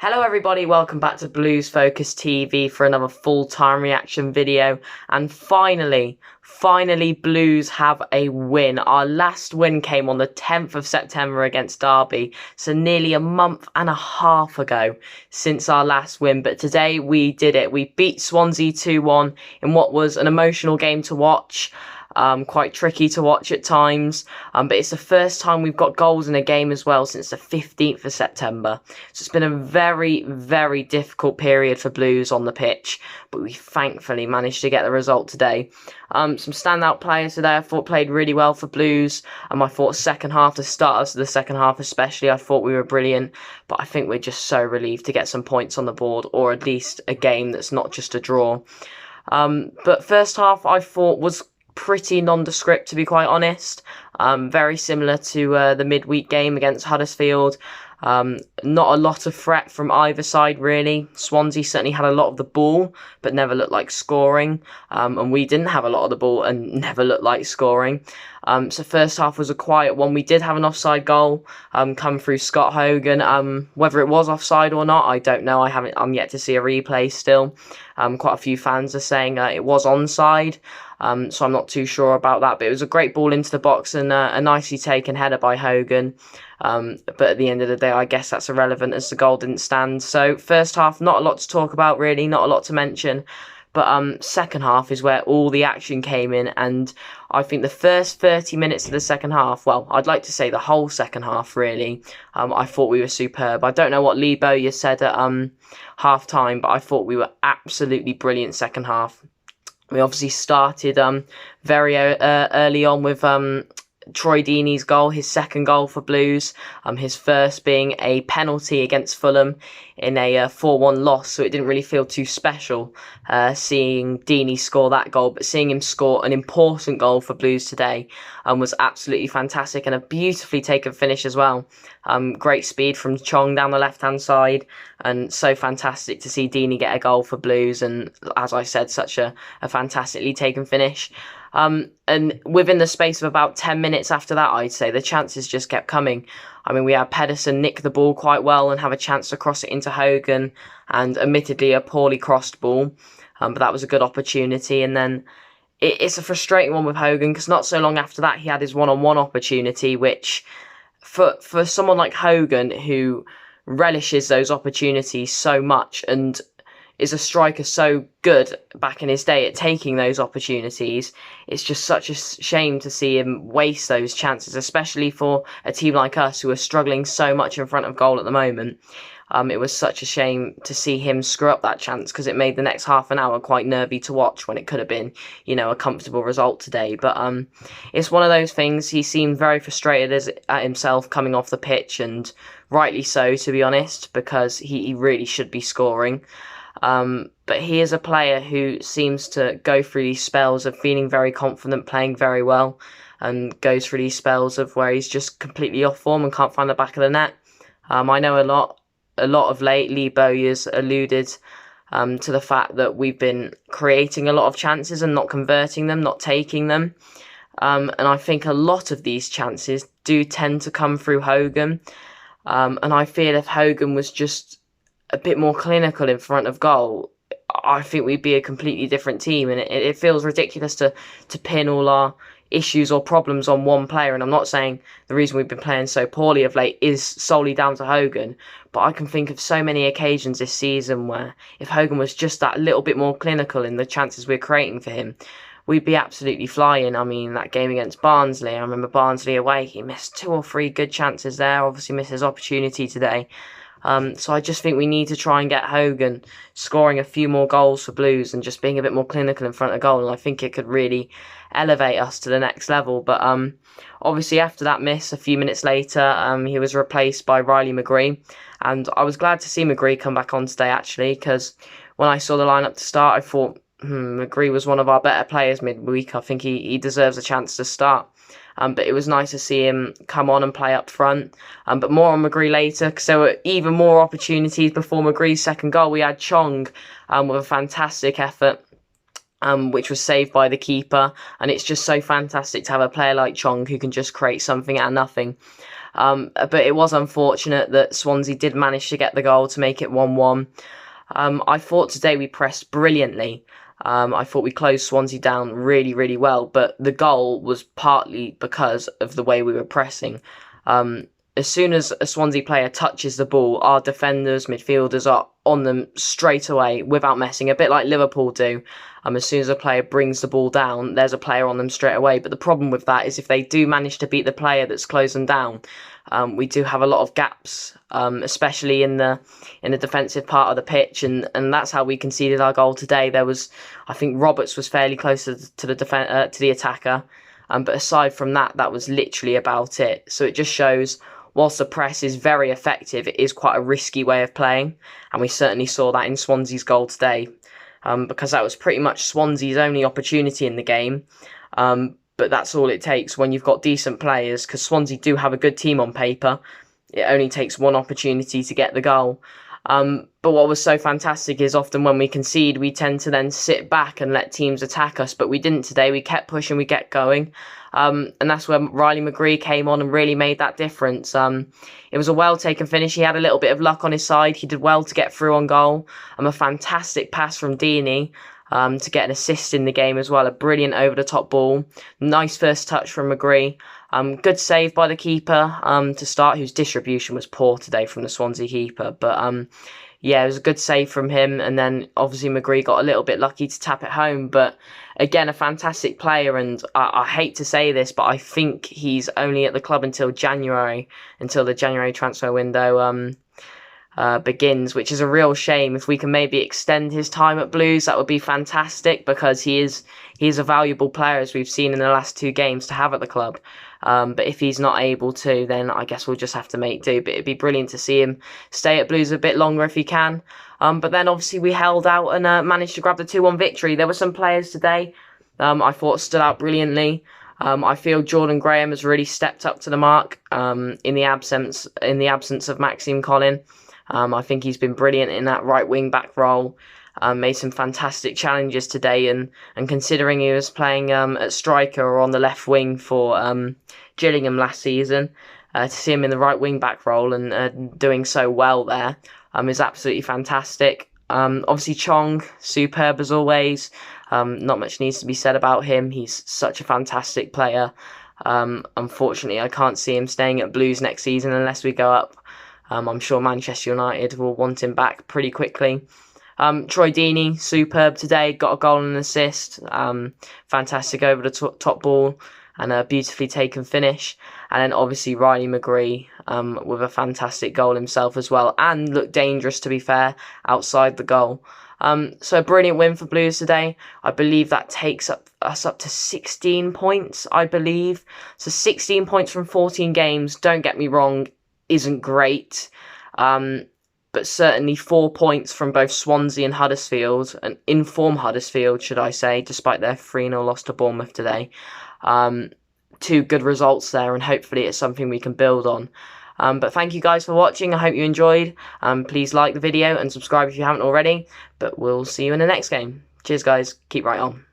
Hello everybody, welcome back to Blues Focus TV for another full-time reaction video. And finally, Blues have a win. Our last win came on the 10th of September against Derby, so nearly a month and a half ago since our last win. But today we did it. We beat Swansea 2-1 in what was an emotional game to watch. Quite tricky to watch at times, but it's the first time we've got goals in a game as well since the 15th of September. So it's been a very, very difficult period for Blues on the pitch, but we thankfully managed to get the result today. Some standout players today I thought played really well for Blues, and I thought second half, the starters of the second half especially, I thought we were brilliant, but I think we're just so relieved to get some points on the board, or at least a game that's not just a draw. But first half I thought was pretty nondescript, to be quite honest. Very similar to the midweek game against Huddersfield. Not a lot of threat from either side, really. Swansea certainly had a lot of the ball, but never looked like scoring. And we didn't have a lot of the ball and never looked like scoring. So first half was a quiet one. We did have an offside goal come through Scott Hogan. Whether it was offside or not, I don't know. I'm yet to see a replay still. Quite a few fans are saying it was onside. So I'm not too sure about that, but it was a great ball into the box and a nicely taken header by Hogan. But at the end of the day, I guess that's irrelevant as the goal didn't stand. So first half, not a lot to talk about really, not a lot to mention. But second half is where all the action came in, and I think the first 30 minutes of the second half, well, I'd like to say the whole second half really, I thought we were superb. I don't know what Lee Bowyer said at half time, but I thought we were absolutely brilliant second half. We obviously started very early on with Troy Deeney's goal, his second goal for Blues, his first being a penalty against Fulham in a 4-1 loss, so it didn't really feel too special seeing Deeney score that goal, but seeing him score an important goal for Blues today was absolutely fantastic, and a beautifully taken finish as well. Great speed from Chong down the left-hand side, and so fantastic to see Deeney get a goal for Blues, and as I said, such a fantastically taken finish. And within the space of about 10 minutes after that, I'd say, the chances just kept coming. I mean, we had Pedersen nick the ball quite well and have a chance to cross it into Hogan, and admittedly a poorly crossed ball, but that was a good opportunity. And then it's a frustrating one with Hogan, because not so long after that he had his one-on-one opportunity, which for someone like Hogan, who relishes those opportunities so much and is a striker so good back in his day at taking those opportunities, it's just such a shame to see him waste those chances, especially for a team like us who are struggling so much in front of goal at the moment. It was such a shame to see him screw up that chance, because it made the next half an hour quite nervy to watch when it could have been, you know, a comfortable result today. But it's one of those things. He seemed very frustrated at himself coming off the pitch, and rightly so, to be honest, because he really should be scoring. But he is a player who seems to go through these spells of feeling very confident, playing very well, and goes through these spells of where he's just completely off form and can't find the back of the net. I know a lot of late, Lee Bowyer's alluded to the fact that we've been creating a lot of chances and not converting them, not taking them. And I think a lot of these chances do tend to come through Hogan. And I feel if Hogan was just a bit more clinical in front of goal, I think we'd be a completely different team. And it feels ridiculous to pin all our issues or problems on one player. And I'm not saying the reason we've been playing so poorly of late is solely down to Hogan, but I can think of so many occasions this season where if Hogan was just that little bit more clinical in the chances we're creating for him, we'd be absolutely flying. I mean, that game against Barnsley, I remember Barnsley away, he missed 2 or 3 good chances there, obviously missed his opportunity today. So I just think we need to try and get Hogan scoring a few more goals for Blues and just being a bit more clinical in front of goal, and I think it could really elevate us to the next level. But obviously after that miss, a few minutes later, he was replaced by Riley McGree, and I was glad to see McGree come back on today, actually, because when I saw the lineup to start, I thought McGree was one of our better players midweek. I think he deserves a chance to start. But it was nice to see him come on and play up front. But more on McGree later, because there were even more opportunities before McGree's second goal. We had Chong with a fantastic effort, which was saved by the keeper. And it's just so fantastic to have a player like Chong who can just create something out of nothing. But it was unfortunate that Swansea did manage to get the goal to make it 1-1. I thought today we pressed brilliantly. I thought we closed Swansea down really, really well, but the goal was partly because of the way we were pressing. As soon as a Swansea player touches the ball, our defenders, midfielders are on them straight away without messing, a bit like Liverpool do. As soon as a player brings the ball down, there's a player on them straight away. But the problem with that is if they do manage to beat the player that's closed them down, we do have a lot of gaps, especially in the defensive part of the pitch, and that's how we conceded our goal today. I think Roberts was fairly close to the attacker, but aside from that, that was literally about it. So it just shows, whilst the press is very effective, it is quite a risky way of playing, and we certainly saw that in Swansea's goal today, because that was pretty much Swansea's only opportunity in the game. But that's all it takes when you've got decent players, because Swansea do have a good team on paper. It only takes one opportunity to get the goal. But what was so fantastic is often when we concede, we tend to then sit back and let teams attack us. But we didn't today. We kept pushing, we kept going. And that's where Riley McGree came on and really made that difference. It was a well-taken finish. He had a little bit of luck on his side. He did well to get through on goal. A fantastic pass from Deeney. To get an assist in the game as well. A brilliant over-the-top ball. Nice first touch from McGree. Good save by the keeper to start, whose distribution was poor today from the Swansea keeper. But yeah, it was a good save from him. And then obviously McGree got a little bit lucky to tap it home. But again, a fantastic player. And I hate to say this, but I think he's only at the club until the January transfer window begins, which is a real shame. If we can maybe extend his time at Blues, that would be fantastic, because he is a valuable player, as we've seen in the last 2 games, to have at the club. But if he's not able to, then I guess we'll just have to make do. But it'd be brilliant to see him stay at Blues a bit longer if he can. But then obviously we held out and managed to grab the 2-1 victory. There were some players today I thought stood out brilliantly. I feel Jordan Graham has really stepped up to the mark in the absence of Maxime Collin. I think he's been brilliant in that right wing back role. Made some fantastic challenges today, and considering he was playing at striker or on the left wing for Gillingham last season, to see him in the right wing back role and doing so well there is absolutely fantastic. Obviously Chong, superb as always. Not much needs to be said about him. He's such a fantastic player. Unfortunately, I can't see him staying at Blues next season unless we go up. I'm sure Manchester United will want him back pretty quickly. Troy Deeney, superb today, got a goal and an assist. Fantastic over the top ball and a beautifully taken finish. And then obviously Riley McGree with a fantastic goal himself as well, and looked dangerous, to be fair, outside the goal. So a brilliant win for Blues today. I believe that takes us up to 16 points, I believe. So 16 points from 14 games, don't get me wrong, isn't great. But certainly 4 points from both Swansea and Huddersfield, an in-form Huddersfield, should I say, despite their 3-0 loss to Bournemouth today. 2 good results there, and hopefully it's something we can build on. But thank you guys for watching. I hope you enjoyed. Please like the video and subscribe if you haven't already. But we'll see you in the next game. Cheers, guys. Keep right on.